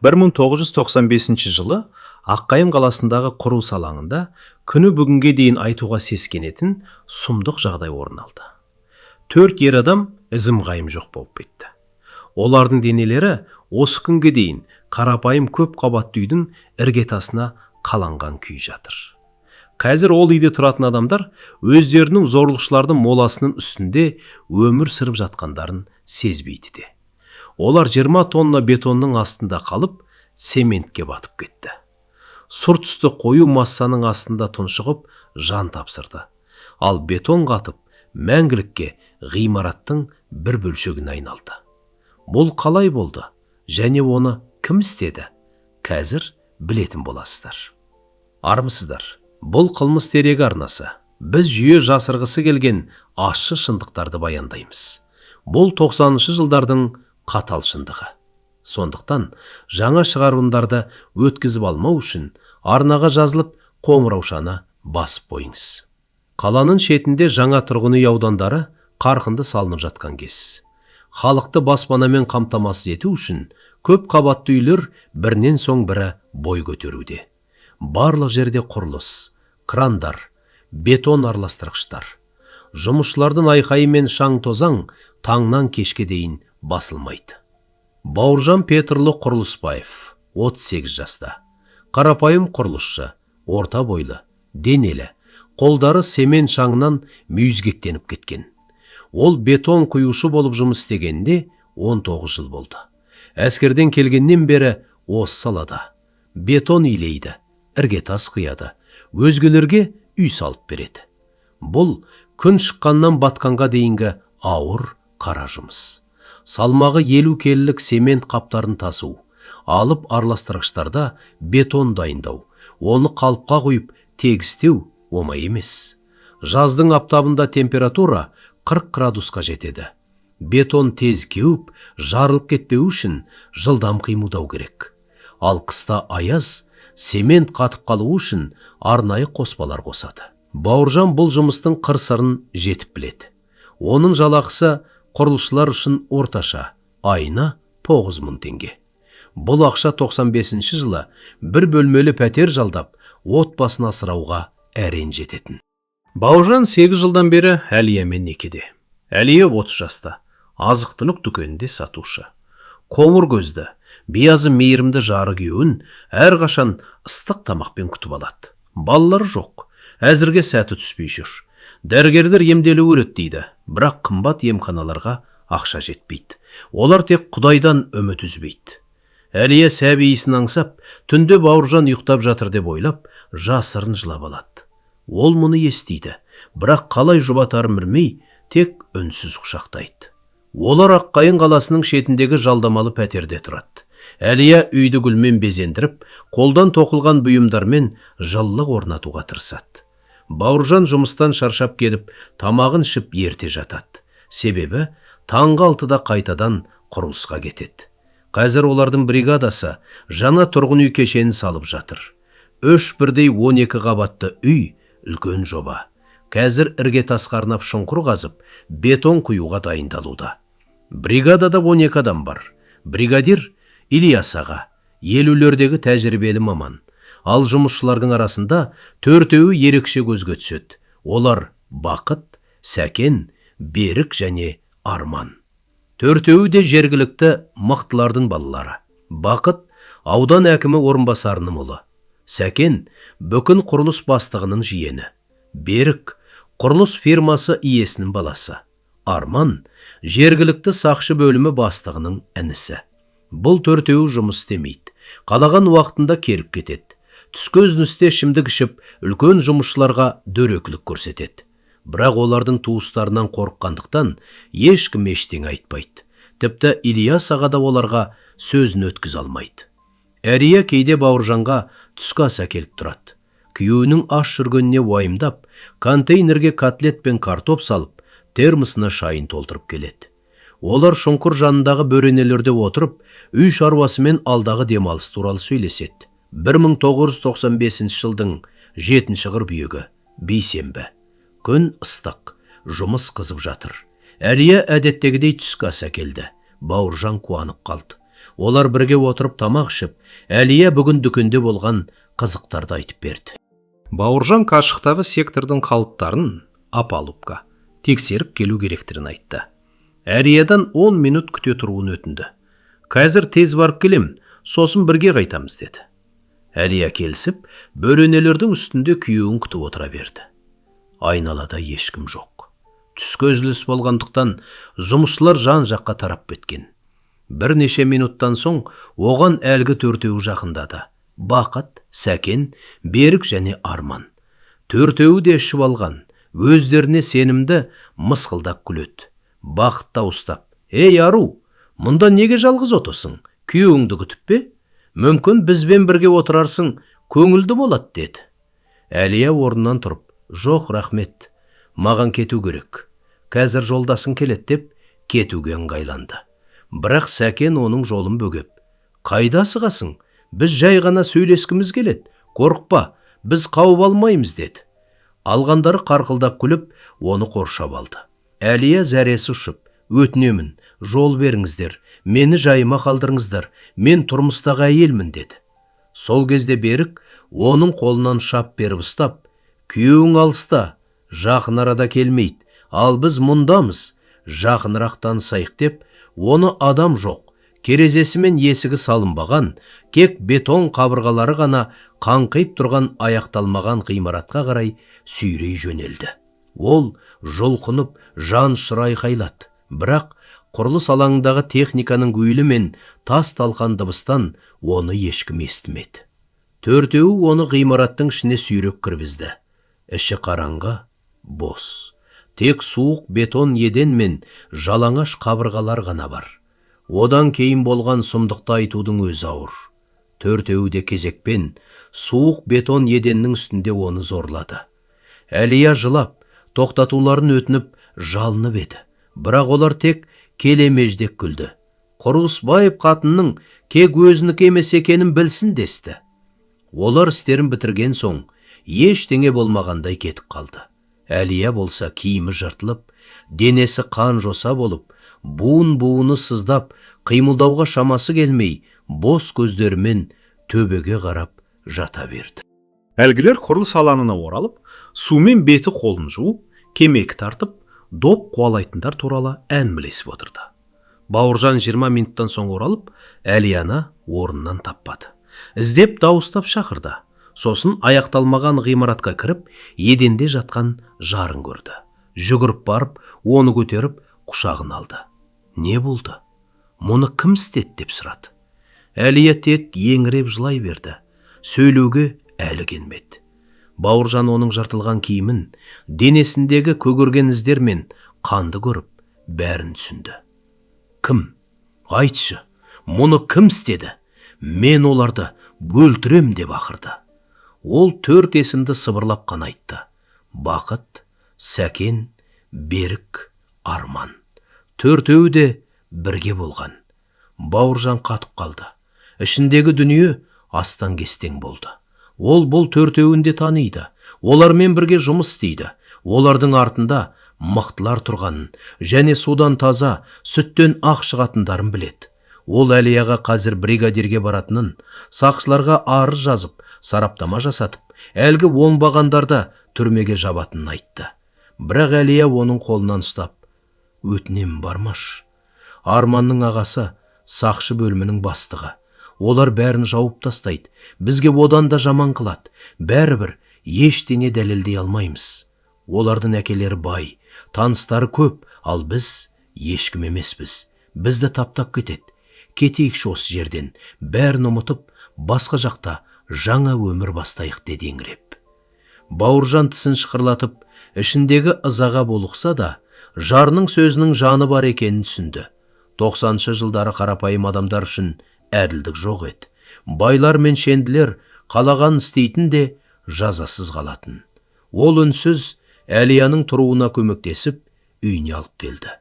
1995 жылы Аққайын қаласындағы құрылыс алаңында күні бүгінге дейін айтуға сескенетін сұмдық жағдай орын алды. 4 ер адам ізім-ғайым жоқ болып кетті. Олардың денелері осы күнге дейін қарапайым көп қабатты үйдің іргетасына қаланған күй жатыр. Қазір ол үйде тұратын адамдар өздерінің зорлықшылардың моласының үстінде өмір сүріп жатқандарын сезбейді де. Олар 20 тонна бетонның астында қалып, цементке батып кетті. Сұр түсті қою массаның астында тұншығып жан тапсырды. Ал бетон қатып, мәңгілікке ғимараттың бір бөлшегіне айналды. Бұл қалай болды және оны кім істеді? Қазір білетін боласыздар. Армысыздар, бұл қылмыс дерегі арнасы. Біз жүйе жасырғысы келген ащы шындықтарды баяндаймыз. Бұл 90-шы жылдардың қатал шындығы. Сондықтан жаңа шығарылымдарды өткізіп алмау үшін арнаға жазылып қоңыраушаны басып қойыңыз. Қаланың шетінде жаңа тұрғын үй аудандары қарқынды салынып жатқан кез. Халықты баспанамен қамтамасыз ету үшін көп қабатты үйлер бірінен соң бірі бой көтеруде. Барлық жерде құрылыс, крандар, бетон араластырғыштар. Жұмысшылардың айқайы мен шаң-тозаң таңнан кешке дейін басылмайды. Бауыржан Петрлы Құрылысбаев, 38 жаста. Қарапайым құрылысшы, орта бойлы, денелі, қолдары семен шаңнан мүйізгектеніп кеткен. Ол бетон құюшы болып жұмыс істегенде 19 жыл болды. Әскерден келгеннен бері осы салада. Бетон илейді, іргетас қияды, өзгелерге үй салып береді. Бұл күн шыққаннан батқанға дейінгі ауыр қара жұмыс. Салмағы 50 келілік семент қаптарын тасу, алып араластырғыштарда бетон дайындау, оны қалыпқа құйып тегістеу оңай емес. Жаздың аптабында температура 40 градусқа жетеді. Бетон тез кеуіп, жарылып кетпеу үшін жылдам қимылдау керек. Ал қыста аяз, семент қатып қалу үшін арнайы қоспалар қосады. Бауыржан бұл жұмыстың қыр-сырын жетіп біледі. Оның жалақысы құрылысшылар үшін орташа айына 9.000 теңге. Бұл ақша 95 жылы бір бөлмелі пәтер жалдап, отбасын асырауға әрең жететін. Бауыржан 8 жылдан бері Әлиямен некеде. Әлия 30 жаста, азық-түлік дүкенінде сатушы. Қоңыр көзді, биязы мейірімді жары күйеуін әрқашан ыстық тамақпен күтіп алады. Балалары жоқ, әзірге сәті түспей жүр. Дәрігерлер емделу керек дейді, бірақ қымбат емханаларға ақша жетпейді. Олар тек Құдайдан үміт үзбейді. Әлия сәбиісін аңсап, түнде Бауыржан ұйықтап жатыр деп ойлап, жасырын жылап алады. Ол мұны естиді, бірақ қалай жұбатарын білмей, тек үнсіз құшақтайды. Олар Аққайын қаласының шетіндегі жалдамалы пәтерде тұрады. Әлия үйді гүлмен безендіріп, қолдан тоқылған бұйымдармен жылылық орнатуға тырысады. Бауыржан жұмыстан шаршап келіп, тамағын ішіп ерте жатады. Себебі таңғы 6-да қайтадан құрылысқа кетеді. Қазір олардың бригадасы жаңа тұрғын үй кешенін салып жатыр. 3 бірдей 12 қабатты үй үлкен жоба. Қазір іргетасқа арнап шұңқыр қазып, бетон құюға дайындалуда. Бригадада 12 адам бар. Бригадир Ильяс аға, елулердегі тәжірибелі маман. Ал жұмысшылардың арасында 4-еуі ерекше көзге түседі. Олар Бақыт, Сәкен, Берік және Арман. 4-еуі де жергілікті мықтылардың балалары. Бақыт аудан әкімі орынбасарының ұлы. Сәкен бүкін құрылыс бастығының жиені. Берік құрылыс фирмасы иесінің баласы. Арман жергілікті сақшы бөлімі бастығының інісі. Бұл 4-еуі жұмыс істемейді. Қалаған уақытында келіп кетеді. Түскі үзіністе ішімдік ішіп, үлкен жұмысшыларға дөрекілік көрсетеді. Бірақ олардың туыстарынан қорыққандықтан ешкім ештеңе айтпайды. Тіпті Ильяс аға да оларға сөзін өткізе алмайды. Әрия кейде Бауыржанға түскі ас әкеліп тұрады. Күйеуінің аш жүргеніне уайымдап, контейнерге котлет пен картоп салып, термосына шайын толтырып келеді. Олар шұңқыр жанындағы бөренелерде отырып, үй шаруасымен алдағы демалыс туралы сөйлеседі. 1995 жылдың 7-ші қыркүйегі, бейсенбі. Күн ыстық, жұмыс қызып жатыр. Әрия әдеттегідей түскі ас әкелді. Бауыржан қуанып қалды. Олар бірге отырып тамақ ішіп, Әлия бүгін дүкенде болған қызықтарды айтып берді. Бауыржан қашықтағы сектордың қалыптарын Апалупқа тексеріп келу керектігін айтты. Әлиядан 10 минут күте тұруын өтінді. Қазір тез барып келем, сосын бірге қайтамыз деді. Әлия келісіп, бөренелердің үстінде күйеуін күтіп отыра берді. Айналада ешкім жоқ. Түскі үзіліс болғандықтан жұмысшылар жан жаққа тарап кеткен. Бірнеше минуттан соң оған әлгі төртеуі жақындады. Бақыт, Сәкен, Берік және Арман. Төртеуі де ішіп алған, өздеріне сенімді мысқылдап күледі. Бақыт дауыстап: «Ей Ару, мұнда неге жалғыз отырсың? Күйеуіңді күтіп пе? Мүмкін бізбен бірге отырарсың, көңілді болады» деді. Әлия орнынан тұрып: «Жоқ, рахмет, маған кету керек. Қазір жолдасың келеді» деп кетуге ыңғайланды. Бірақ Сәкен оның жолын бөгеп: «Қайда асығасың? Біз жай ғана сөйлескіміз келеді. Қорықпа, біз қауып алмаймыз» деді. Алғандары қарқылдап күліп, оны қоршап алды. Әлия зәресі ұшып: «Өтінемін, жол беріңіздер, мені жайыма қалдырыңыздар, мен тұрмыстағы әйелмін» деді. Сол кезде Берік оның қолынан шап беріп ұстап: «Күйеуің алыста, жақын арада келмейді, ал біз мұндамыз, жақынырақ танысайық» деп, оны адам жоқ, керезесі мен есігі салынбаған, кек бетон қабырғалары ғана қаңқиып тұрған аяқталмаған ғимаратқа қарай сүйрей жөнелді. Ол жұлқынып жан шырай қайлады, бірақ құрылыс алаңындағы техниканың гүйлі мен тас талқан дыбыстан оны ешкім естімеді. Төртеуі оны ғимараттың ішіне сүйреп кіргізді. Іші қараңғы, бос. Тек суық бетон еден мен жалаңаш қабырғалар ғана бар. Одан кейін болған сұмдықты айтудың өзі ауыр. Төртеуі де кезекпен суық бетон еденнің үстінде оны зорлады. Әлия жылап, тоқтатуларын өтініп, жалынып еді. Бірақ олар тек келемеждеп күлді. Құрылысбаев қатынның кек өзінікі емес екенін білсін десті. Олар істерін бітірген соң ештеңе болмағандай кетіп қалды. Әлия болса киімі жыртылып, денесі қан жоса болып, буын-буыны сыздап, қимылдауға шамасы келмей, бос көздерімен төбеге қарап жата берді. Әлгілер құрылыс алаңына оралып, сумен беті қолын жуып, кемек тартып, доп қуалайтындар туралы әңгімелесіп отырды. Бауыржан 20 минуттан соң оралып, Әлияны орнынан таппады. Іздеп дауыстап шақырды. Сосын аяқталмаған ғимаратқа кіріп, еденде жатқан жарын көрді. Жүгіріп барып, оны көтеріп, құшағын алды. «Не болды? Мұны кім істеді?» деп сұрады. Әлия тек еңіреп жылай берді. Сөйлеуге әлі келмеді. Бауыржан оның жыртылған киімін, денесіндегі көгерген іздер мен қанды көріп, бәрін түсінді. «Кім? Айтшы, мұны кім істеді? Мен оларды өлтірем» деп ақырды. Ол 4 есімді сыбырлап қана айтты. Бақыт, Сәкен, Берік, Арман. Төртеуі де бірге болған. Бауыржан қатып қалды. Ішіндегі дүние астан кестең болды. Ол бұл төртеуін де таниды. Олармен бірге жұмыс істейді. Олардың артында мықтылар тұрғанын және судан таза, сүттен ақ шығатындарын біледі. Ол Әлияға қазір бригадирге баратынын, сақшыларға арыз жазып, сараптама жасатып, әлгі оңбағандарда түрмеге жабатынын айтты. Бірақ Әлия оның қолынан ұстап: «Өтінем, бармаш. Арманның ағасы сақшы бөлімінің бастығы. Олар бәрін жауып тастайды. Бізге одан да жаман қылады. Бәрібір ештеңе дәлелдей алмаймыз. Олардың әкелері бай, таныстары көп, ал біз ешкім емеспіз. Бізді таптап кетеді. Кетейікші осы жерден, бәрін ұмытып, басқа жақта жаңа өмір бастайық» деді еңіреп. Бауыржан тісін шықырлатып, ішіндегі ызаға булықса да, жарының сөзінің жаны бар екенін түсінді. 90-шы жылдары қарапайым адамдар үшін әділдік жоқ еді. Байлар мен шенділер қалаған істейтін де жазасыз қалатын. Ол үнсіз Әлияның тұруына көмектесіп, үйіне алып келді.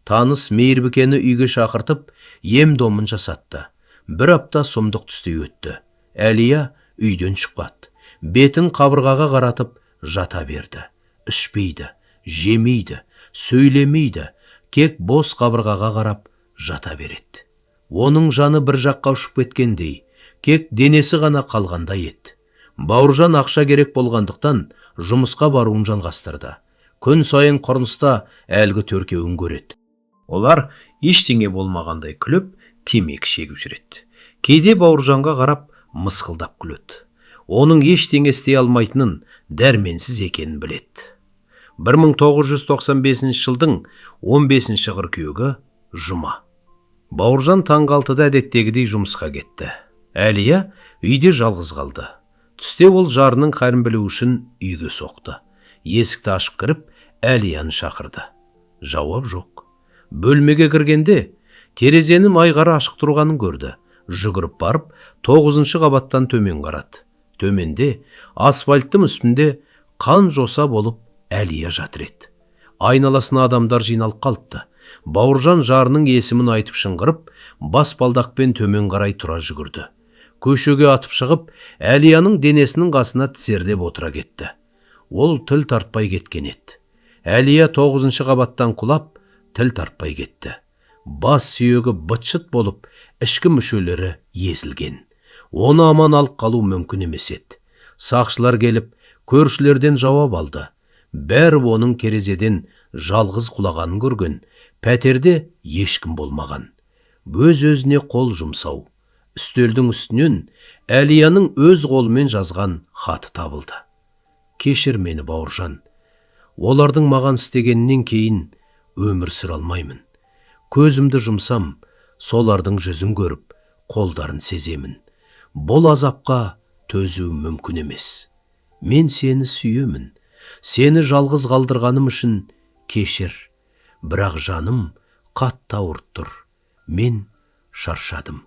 Таныс Мейірбікені үйге шақыртып, ем-домын жасатты. 1 апта сұмдық түсте өтті. Әлия үйден шықпады. Бетін қабырғаға қаратып жата берді. Ішпейді, жемейді, сөйлемейді, кек бос қабырғаға қарап жата береді. Оның жаны бір жаққа ұшып кеткендей, кек денесі ғана қалғандай еді. Бауыржан ақша керек болғандықтан жұмысқа баруын жалғастырды. Күн сайын құрыныста әлгі төртеуін көреді. Олар ештеңе болмағандай күліп, темекі шегіп жүреді. Кейде Бауыржанға қарап мысқылдап күледі. Оның ештеңе істей алмайтынын, дәрменсіз екенін біледі. 1995 жылдың 15 қыркүйегі жұма. Бауыржан таңғы 6-да әдеттегідей жұмысқа кетті. Әлия үйде жалғыз қалды. Түсте ол жарының қайрын білу үшін үйге соқты. Есікті ашып кіріп, Әлияны шақырды. Жауап жоқ. Бөлмеге кіргенде терезенің айғары ашық тұрғанын көрді. Жүгіріп барып, 9-шы қабаттан төмен қарады. Төменде асфальттың үстінде қан жоса болып Әлия жатыр еді. Айналасына адамдар жиналып қалыпты. Бауыржан жарының есімін айтып шыңғырып, баспалдақпен төмен қарай тұра жүгірді. Көшеге атып шығып, Әлияның денесінің қасына тізерлеп отыра кетті. Ол тіл тартпай кеткен еді. Әлия 9-шы қабаттан құлап, тіл тартпай кетті. Бас сүйегі быт-шыт болып, ішкі мүшелері езілген. Оны аман алып қалу мүмкін емес еді. Сақшылар келіп, көршілерден жауап алды. Бәрі оның терезеден жалғыз құлағанын көрген, пәтерде ешкім болмаған. Өз-өзіне қол жұмсау. Үстелдің үстінен Әлияның өз қолымен жазған хаты табылды. Кешір мені, Бауыржан. Олардың маған істегеннен кейін өмір сүре алмаймын. Көзімді жұмсам, солардың жүзін көріп, қолдарын сеземін. Бұл азапқа төзу мүмкін емес. Мен сені сүйемін. Сені жалғыз қалдырғаным үшін кешір. Бірақ жаным қатты ауырып тұр. Мен шаршадым.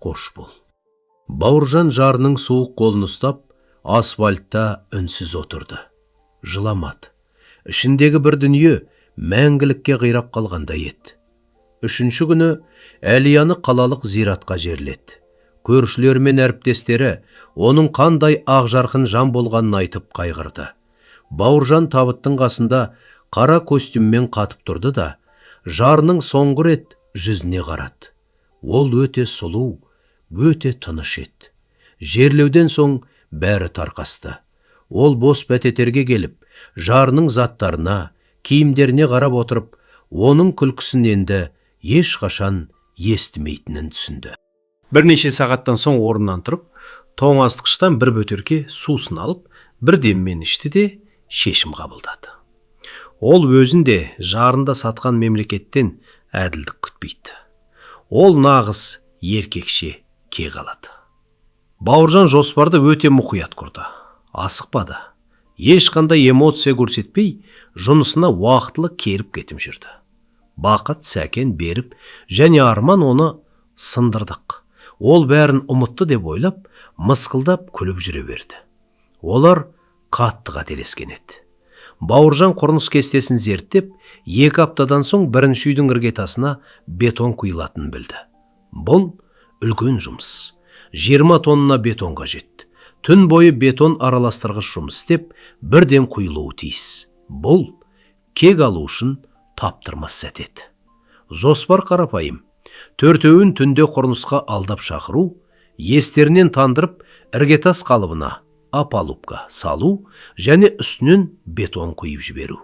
Қош бол. Бауыржан жарының суық қолын ұстап, асфальтта үнсіз отырды. Жыламады. Ішіндегі бір дүние мәңгілікке қирап қалғандай еді. 3-ші күні Әлияны қалалық зиратқа жерледі. Көршілері мен әріптестері оның қандай ақжарқын жан болғанын айтып қайғырды. Бауыржан табыттың қасында қара костюммен қатып тұрды да, жарының соңғы рет жүзіне қарады. Ол өте сұлу, өте тыныш еді. Жерлеуден соң бәрі тарқасты. Ол бос пәтетерге келіп, жарының заттарына, киімдеріне қарап отырып, оның күлкісін енді ешқашан естімейтінін түсінді. Бірнеше сағаттан соң орнынан тұрып, тоңазытқыштан бір бөтелке сусын алып, бір деммен ішті де шешім қабылдады. Ол өзінде жарында сатқан мемлекеттен әділдік күтпейді. Ол нағыз еркекше кек алады. Бауыржан жоспарды өте мұқият құрды. Асықпады. Ешқандай эмоция көрсетпей, жұмысына уақытылы келіп кетіп жүрді. Бақыт, Сәкен, Беріп және Арман оны сындырдық. Ол бәрін ұмытты деп ойлап, мысқылдап күліп жүре берді. Олар қатты қателескен еді. Бауыржан құрылыс кестесін зерттеп, 2 аптадан соң бірінші үйдің іргетасына бетон құйылатынын білді. Бұл үлкен жұмыс. 20 тонна бетон қажет. Түн бойы бетон араластырғыш жұмыс істеп, бірден құйылуы тиіс. Бұл кек алу үшін таптырмас сәт еді. Жоспар қарапайым. Төртеуін түнде құрылысқа алдап шақыру, естерінен тандырып, іргетас қалыбына опалубка салу және үстінен бетон құйып жіберу.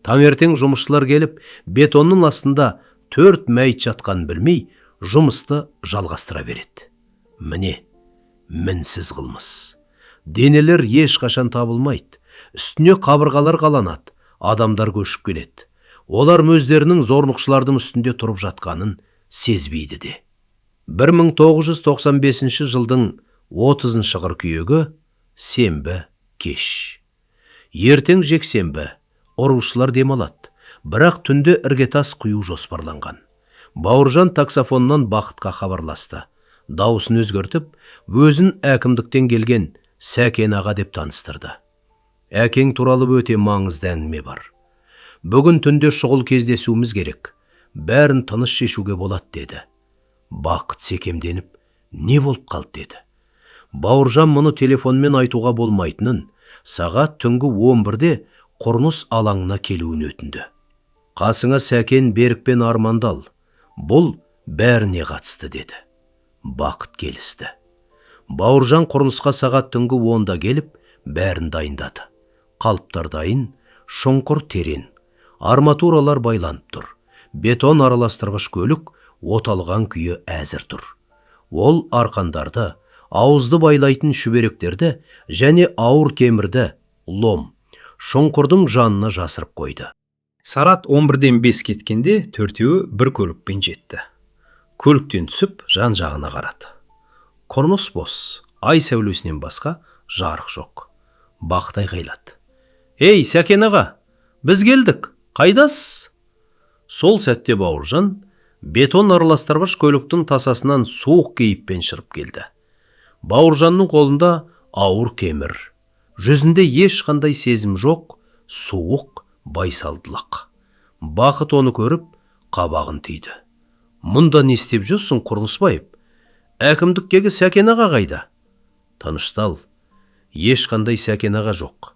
Таңертең жұмысшылар келіп, бетонның астында 4 мәйіт жатқанын білмей, жұмысты жалғастыра береді. Міне, мінсіз қылмыс. Денелер ешқашан табылмайды. Үстіне қабырғалар қаланады, адамдар көшіп келеді. Олар өздерінің зорлықшылардың үстінде тұрып жатқанын сезбейді де. 1995 жылдың 30 қыркүйегі сенбі кеш. Ертең жексенбі, ұрушылар демалады, бірақ түнде іргетас құю жоспарланған. Бауыржан таксофоннан Бақытқа хабарласты. Дауысын өзгертіп, өзін әкімдіктен келген Сәкен аға деп таныстырды. Әкең туралы өте маңызды әңгіме бар. Бүгін түнде шұғыл кездесуіміз керек. Бәрін тыныш шешуге болады деді. Бақыт секемденіп, не болып қалды деді. Бауыржан мұны телефонмен айтуға болмайтынын, сағат түнгі 11-де құрылыс алаңына келуін өтінді. Қасыңа Сәкен, Берік пен Арманды ал. Бұл Бәріне қатысты деді. Бақыт келісті. Бауыржан құрылысқа сағат түнгі 10-да келіп, бәрін дайындады. Қалыптар дайын, шұңқыр терең. Арматуралар байланып тұр. Бетон араластырғыш көлік оталған күйі әзір тұр. Ол арқандарды, ауызды байлайтын шүберектерді және ауыр темірді, лом, шұңқырдың жанына жасырып қойды. Сағат 11-ден 5 кеткенде төртеуі бір көлікпен жетті. Көліктен түсіп, жан-жағына қарады. Құрылыс бос, ай сәулесінен басқа жарық жоқ. Бақыт айғайлады. «Ей, Сәкен аға, біз келдік, қайдасыз?» Сол сәтте Бауыржан бетон араластырғыш көліктің тасасынан суық кейіппен шығып келді. Бауыржанның қолында ауыр темір. Жүзінде ешқандай сезім жоқ, суық, байсалдылық. Бақыт оны көріп, қабағын түйді. «Мұнда не істеп жүрсің, Құрылысбаев? Әкімдіктегі Сәкен аға қайда?» «Тыныштал, ешқандай Сәкен аға жоқ.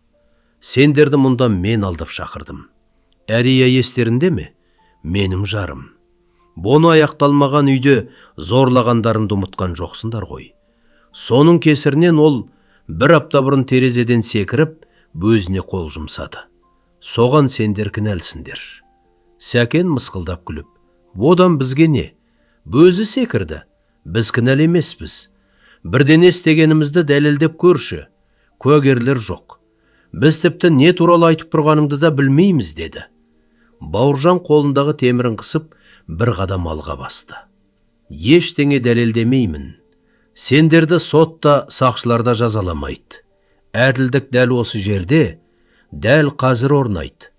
Сендерді мұнда мен алдап шақырдым. Әрия естерінде ме? Менің жарым. Бұны аяқталмаған үйде зорлағандарыңды ұмытқан жоқсыңдар ғой. Соның кесірінен ол бір апта бұрын терезеден секіріп, өзіне қол жұмсады. Соған сендер кінәлісіңдер». Сәкен мысқылдап күліп: «Одан бізге не? Өзі секірді. Біз кінәл емеспіз. Бірден істегенімізді дәлелдеп көрші. Куәгерлер жоқ. Біз тіпті не туралы айтып тұрғаныңды да білмейміз», деді. Бауыржан қолындағы темірін қысып, бір қадам алға басты. «Ештеңе дәлелдемеймін. Сендерді сотта, сақшыларда жазаламайды. Әділдік дәл осы жерде, дәл қазір орнайды».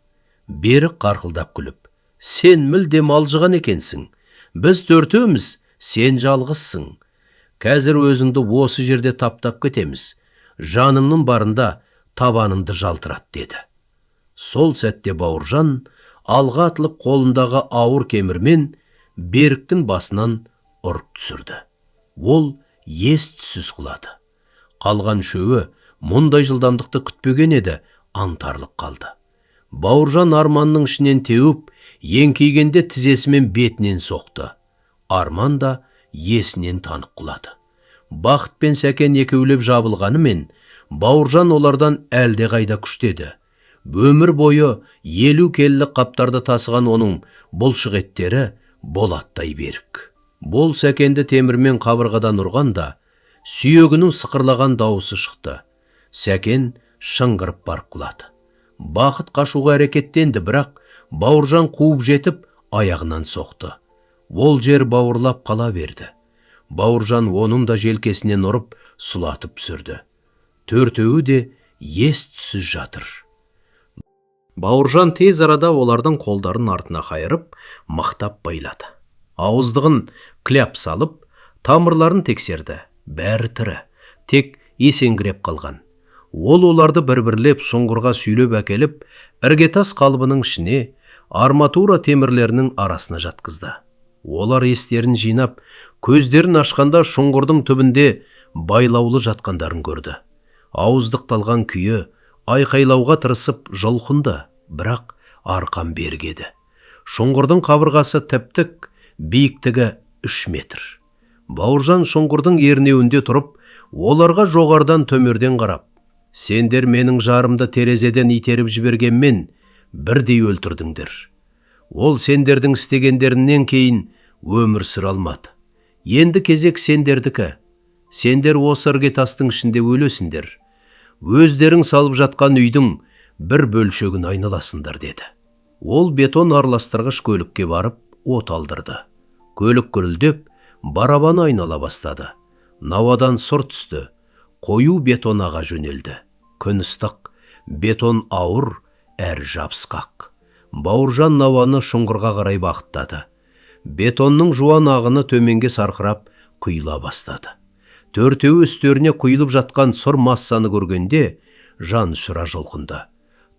Берік қарқылдап күліп: «Сен мүлдем алжыған екенсің. Біз төртеуміз, сен жалғызсың. Қазір өзіңді осы жерде таптап кетеміз. Жанымның барында табанымды жалтырат», деді. Сол сәтте Бауыржан алға атылып қолындағы ауыр кемірмен Беріктің басынан ұрып түсірді. Ол ес-түссіз құлады. Қалған үшеуі мұндай жылдамдықты күтпеген еді, аңтарылып қалды. Бауыржан Арманның ішінен теуіп, еңкейгенде тізесімен бетінен соқты. Арман да есінен танып құлады. Бақыт пен Сәкен екеулеп жабылғанымен, Бауыржан олардан әлде қайда күштеді. Өмір бойы 50 келілік қаптарды тасыған оның бұлшық еттері болаттай берік. Бол Сәкенді темірмен қабырғадан ұрғанда, сүйегінің сықырлаған дауысы шықты. Сәкен шыңғырып барып құлады. Бақыт қашуға әрекеттенді, бірақ Бауыржан қуып жетіп, аяғынан соқты. Ол жер бауырлап қала берді. Бауыржан оның да желкесінен ұрып, сұлатып түсірді. Төртеуі де ес-түссіз жатыр. Бауыржан тез арада олардың қолдарын артына қайырып, мықтап байлады. Ауыздығын кляп салып, тамырларын тексерді. Бәрі тірі, тек есеңгіреп қалған. Ол оларды бір-бірлеп шұңғырға сүйреп әкеліп, іргетас қалыбының ішіне, арматура темірлерінің арасына жатқызды. Олар естерін жинап, көздерін ашқанда шұңғырдың түбінде байлаулы жатқандарын көрді. Ауыздықталған күйі айқайлауға тырысып жұлқынды, бірақ арқан бергеді. Шұңғырдың қабырғасы тіп-тік, биіктігі 3 метр. Бауыржан шұңғырдың ернеуінде тұрып, оларға жоғардан төмерден қарап: «Сендер менің жарымды терезеден итеріп жібергенмен бірдей өлтірдіңдер. Ол сендердің істегендерінен кейін өмір сүре алмады. Енді кезек сендердікі. Сендер осы іргетастың ішінде өлесіңдер. Өздерің салып жатқан үйдің бір бөлшегін айналасыңдар», деді. Ол бетон араластырғыш көлікке барып, от алдырды. Көлік гүрілдеп, барабаны айнала бастады. Науадан сұр түсті. Қою бетонаға жөнелді. Күн ыстық, бетон ауыр, әр жабысқақ. Бауыржан науаны шұңғырға қарай бағыттады. Бетонның жуан ағыны төменге сарқырап, құйыла бастады. Төртеуі үстеріне құйылып жатқан сұр массаны көргенде, жан ұшыра жұлқынды.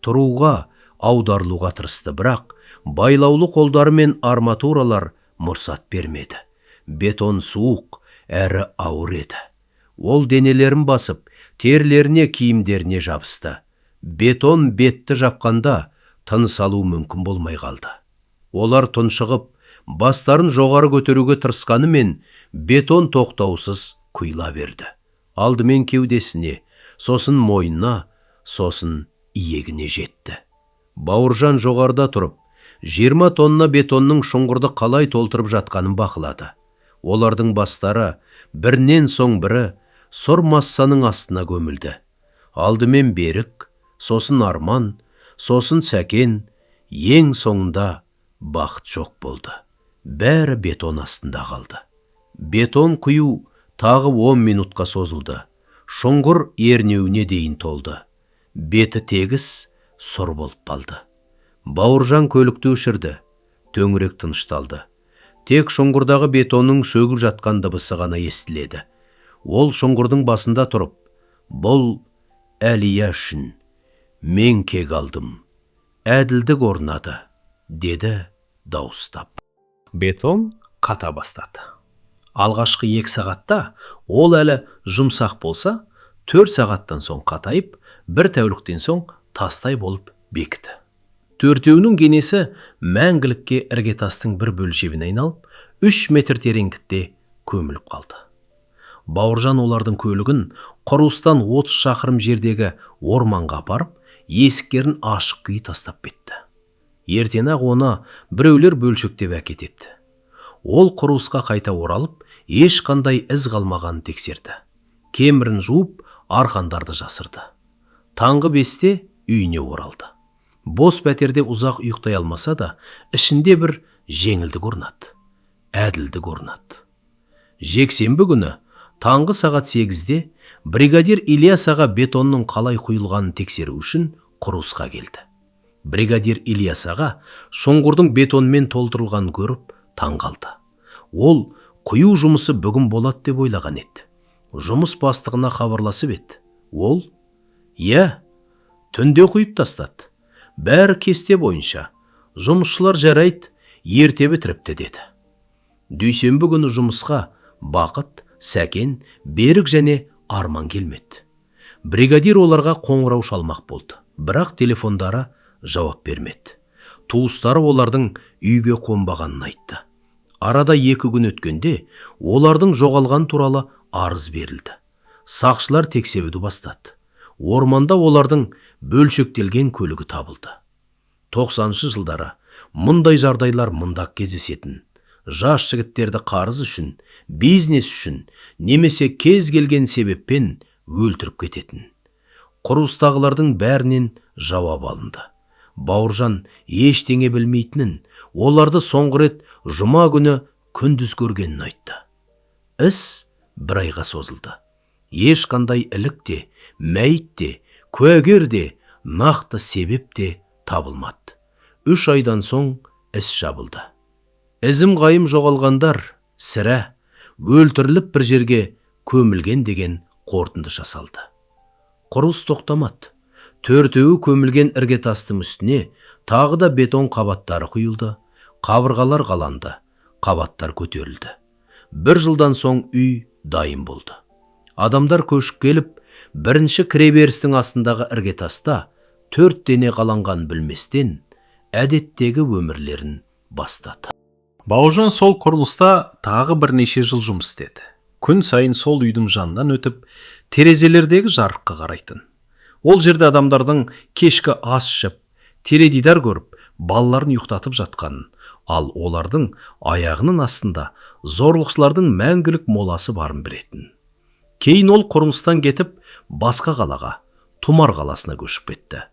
Тұруға, аударылуға тырысты, бірақ байлаулы қолдары мен арматуралар мұрсат бермеді. Бетон суық, әрі ауыр еді. Ол денелерін басып, терлеріне, киімдеріне жабысты. Бетон бетті жапқанда тыныс алу мүмкін болмай қалды. Олар тұншығып, бастарын жоғары көтеруге тырысқанымен бетон тоқтаусыз құйыла берді. Алдымен кеудесіне, сосын мойнына, сосын иегіне жетті. Бауыржан жоғарыда тұрып, 20 тонна бетонның шұңғырды қалай толтырып жатқанын бақылады. Олардың бастары бірінен соң бірі сұр массаның астына көмілді. Алдымен Берік, сосын Арман, сосын Сәкен, ең соңында Бақыт жоқ болды. Бәрі бетон астында қалды. Бетон құю тағы 10 минутқа созылды. Шұңғыр ернеуіне дейін толды. Беті тегіс сұр болып қалды. Бауыржан көлікті өшірді. Төңірек тынышталды. Тек шұңғырдағы бетонның шөгіп жатқан дыбысы ғана естіледі. Ол шұңғырдың басында тұрып, бұл Әлия үшін мен кек алдым, әділдік орнады, деді дауыстап. Бетон қата бастады. Алғашқы 2 сағатта ол әлі жұмсақ болса, 4 сағаттан соң қатайып, 1 тәуліктен соң тастай болып бекіді. Төртеуінің денесі мәңгілікке іргетастың бір бөлшебіне айналып, 3 метр тереңдікте көміліп қалды. Бауыржан олардың көлігін құрылыстан 30 шақырым жердегі орманға апарып, есіктерін ашық күй тастап кетті. Ертең-ақ оны біреулер бөлшектеп әкетеді. Ол құрылысқа қайта оралып, ешқандай із қалмағанын тексерді. Кемірін жуып, арқандарды жасырды. Таңғы 5-те үйіне оралды. Бос пәтерде ұзақ ұйықтай алмаса да, ішінде бір жеңілдік орнады, әділдік орнады. Жексенбі күні таңғы сағат 8-де бригадир Ильяс аға бетонның қалай құйылғанын тексеру үшін құрылысқа келді. Бригадир Ильяс аға шұңғырдың бетонмен толтырылғанын көріп таңғалды. Ол құю жұмысы бүгін болады деп ойлаған еді. Жұмыс бастығына хабарласып еді. Ол: «Иә, түнде құйып тастады. Бәрі кесте бойынша. Жұмысшылар жарайды, ерте бітіріпті», деді. Дүйсенбі күні жұмысқа Бақыт, Сәкен, Берік және Арман келмеді. Бригадир оларға қоңырау шалмақ болды, бірақ телефондары жауап бермеді. Туыстары олардың үйге қонбағанын айтты. Арада 2 күн өткенде олардың жоғалған туралы арыз берілді. Сақшылар тексеруді бастады. Орманда олардың бөлшектелген көлігі табылды. 90-шы жылдары мұндай жағдайлар мұндақ кездесетін. Жас жігіттерді қарыз үшін, бизнес үшін, немесе кез келген себеппен өлтіріп кететін. Құрылыстағылардың бәрінен жауап алынды. Бауыржан ештеңе білмейтінін, оларды соңғы рет жұма күні күндіз көргенін айтты. Іс 1 айға созылды. Ешқандай ілік те, мәйіт те, куәгер де, нақты себеп те табылмады. 3 айдан соң іс жабылды. Ізім қайым жоғалғандар сірә өлтіріліп бір жерге көмілген деген қорытынды жасалды. Құрылыс тоқтамады. 4-еуі көмілген іргетастың үстіне тағы да бетон қабаттары құйылды, қабырғалар қаланды, қабаттар көтерілді. 1 жылдан соң үй дайын болды. Адамдар көшіп келіп, бірінші кіреберістің астындағы іргетаста 4 дене қаланған білместен әдеттегі өмірлерін бастады. Бауыржан сол құрылыста тағы бірнеше жыл жұмыс істеді. Күн сайын сол үйдің жанынан өтіп, терезелердегі жарыққа қарайтын. Ол жерде адамдардың кешкі ас ішіп, теледидар көріп, балаларын ұйықтатып жатқанын, ал олардың аяғының астында зорлықшылардың мәңгілік моласы барын білетін. Кейін ол құрылыстан кетіп, басқа қалаға, Тұмар қаласына көшіп кетті.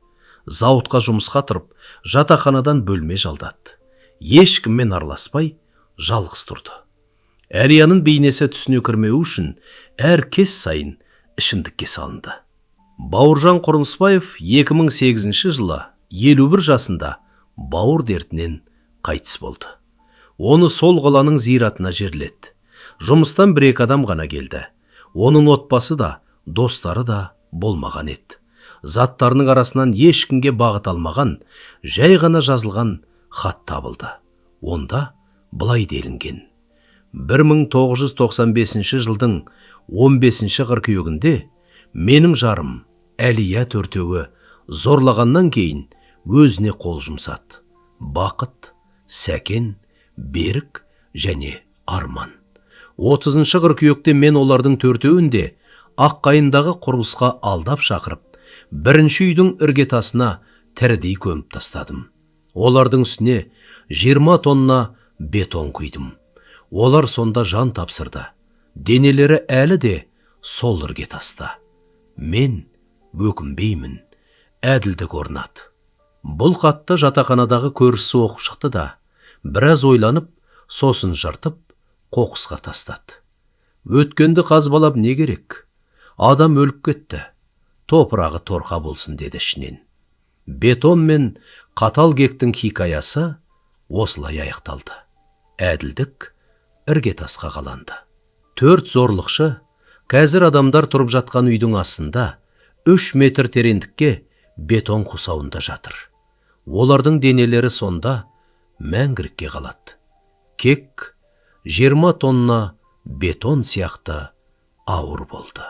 Зауытқа жұмысқа тұрып, жатақханадан бөлме жалдады. Ешкіммен араласпай, жалғыз тұрды. Әрияның бейнесі түсіне кірмеу үшін әр кес сайын ішімдікке салынды. Бауыржан Құрынысбаев 2008 жылы 51 жасында бауыр дертінен қайтыс болды. Оны сол қаланың зиратына жерледі. Жұмыстан 1-2 адам ғана келді. Оның отбасы да, достары да болмаған еді. Заттарының арасынан ешкімге бағыт алмаған, жай ғана жазылған хат табылды. Онда былай делінген: 1995 жылдың 15 қыркүйегінде менің жарым Әлия 4-еуі зорлағаннан кейін өзіне қол жұмсады. Бақыт, Сәкен, Берік және Арман. 30 қыркүйекте мен олардың төртеуін де Аққайындағы құрылысқа алдап шақырып, бірінші үйдің іргетасына тірідей көміп тастадым. Олардың үстіне 20 тонна бетон құйдым. Олар сонда жан тапсырды. Денелері әлі де сол іргетаста. Мен өкінбеймін, әділдік орнат. Бұл хатты жатақханадағы көршісі оқып шықты да, біраз ойланып, сосын жыртып, қоқысқа тастады. Өткенді қазбалап не керек? Адам өліп кетті. Топырағы торқа болсын деді ішінен. Бетон мен қатал кектің хикаясы осылай аяқталды. Әділдік іргетасқа қаланды. 4 зорлықшы қазір адамдар тұрып жатқан үйдің астында 3 метр тереңдікке бетон қусауында жатыр. Олардың денелері сонда мәңгілікке қалады. Кек 20 тонна бетон сияқты ауыр болды.